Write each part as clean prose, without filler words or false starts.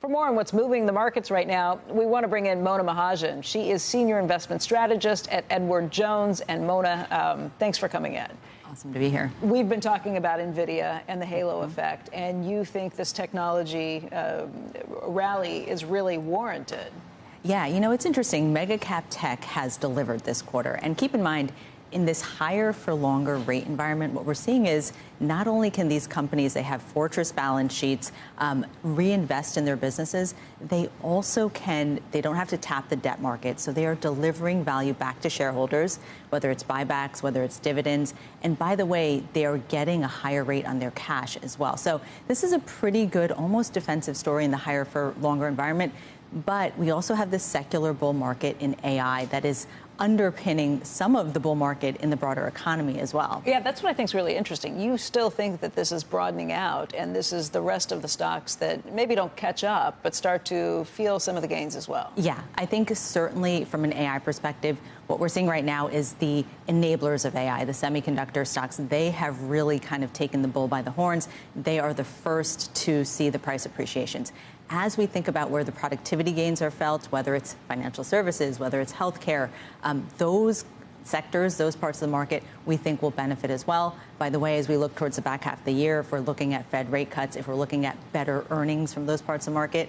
For more on what's moving the markets right now, we want to bring in Mona Mahajan. She is senior investment strategist at Edward Jones. And Mona, thanks for coming in. Awesome to be here. We've been talking about NVIDIA and the halo effect, and you think this technology rally is really warranted. Yeah, you know, it's interesting. Mega cap tech has delivered this quarter. And keep in mind, in this higher for longer rate environment, what we're seeing is not only can these companies, they have fortress balance sheets, reinvest in their businesses, they also they don't have to tap the debt market. So they are delivering value back to shareholders, whether it's buybacks, whether it's dividends. And by the way, they are getting a higher rate on their cash as well. So this is a pretty good, almost defensive story in the higher for longer environment. But we also have this secular bull market in AI that is underpinning some of the bull market in the broader economy as well. Yeah, that's what I think is really interesting. You still think that this is broadening out, and this is the rest of the stocks that maybe don't catch up, but start to feel some of the gains as well. Yeah, I think certainly from an AI perspective, what we're seeing right now is the enablers of AI, the semiconductor stocks. They have really kind of taken the bull by the horns. They are the first to see the price appreciations. As we think about where the productivity gains are felt, whether it's financial services, whether it's healthcare, those sectors, those parts of the market, we think will benefit as well. By the way, as we look towards the back half of the year, if we're looking at Fed rate cuts, if we're looking at better earnings from those parts of the market,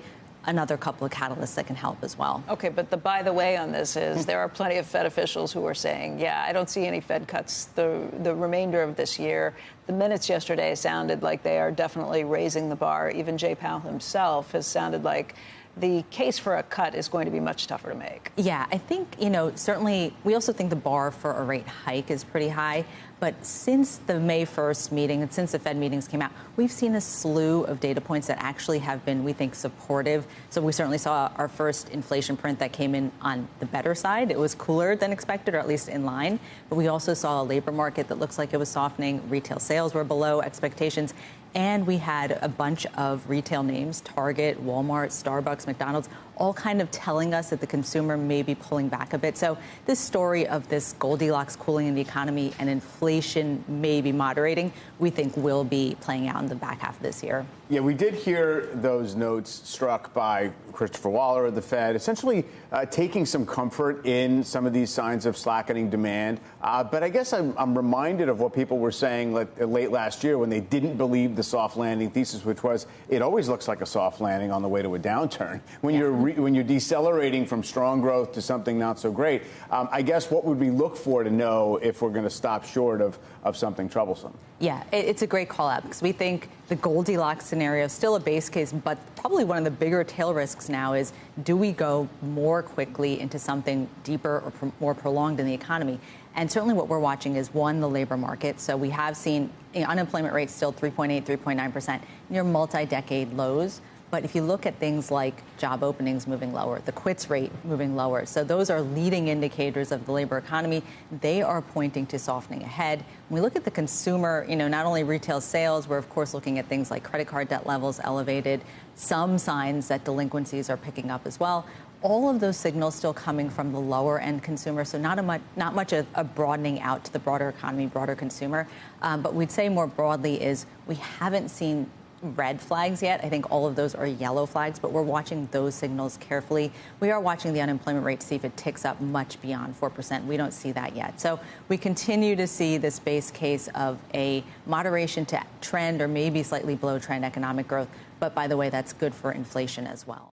another couple of catalysts that can help as well. Okay, but the by the way on this is there are plenty of Fed officials who are saying, yeah, I don't see any Fed cuts the remainder of this year. The minutes yesterday sounded like they are definitely raising the bar. Even Jay Powell himself has sounded like the case for a cut is going to be much tougher to make. Yeah, I think, you know, certainly we also think the bar for a rate hike is pretty high. But since the May 1st meeting and since the Fed meetings came out, we've seen a slew of data points that actually have been, we think, supportive. So we certainly saw our first inflation print that came in on the better side. It was cooler than expected, or at least in line. But we also saw a labor market that looks like it was softening. Retail sales were below expectations. And we had a bunch of retail names, Target, Walmart, Starbucks, McDonald's, all kind of telling us that the consumer may be pulling back a bit. So this story of this Goldilocks cooling in the economy and inflation may be moderating, we think will be playing out in the back half of this year. Yeah, we did hear those notes struck by Christopher Waller of the Fed, essentially taking some comfort in some of these signs of slackening demand. But I guess I'm reminded of what people were saying late last year when they didn't believe the soft landing thesis, which was it always looks like a soft landing on the way to a downturn. When you're decelerating from strong growth to something not so great, I guess what would we look for to know if we're going to stop short of something troublesome? Yeah, it's a great call out because we think the Goldilocks scenario is still a base case, but probably one of the bigger tail risks now is, do we go more quickly into something deeper or more prolonged in the economy? And certainly what we're watching is, one, the labor market. So we have seen unemployment rates still 3.8, 3.9%, near multi-decade lows. But if you look at things like job openings moving lower, the quits rate moving lower, so those are leading indicators of the labor economy. They are pointing to softening ahead. When we look at the consumer, not only retail sales, we're of course looking at things like credit card debt levels elevated, some signs that delinquencies are picking up as well. All of those signals still coming from the lower end consumer, so not much of a broadening out to the broader economy, broader consumer. But we'd say more broadly is we haven't seen red flags yet. I think all of those are yellow flags, but we're watching those signals carefully. We are watching the unemployment rate to see if it ticks up much beyond 4%. We don't see that yet. So we continue to see this base case of a moderation to trend or maybe slightly below trend economic growth. But by the way, that's good for inflation as well.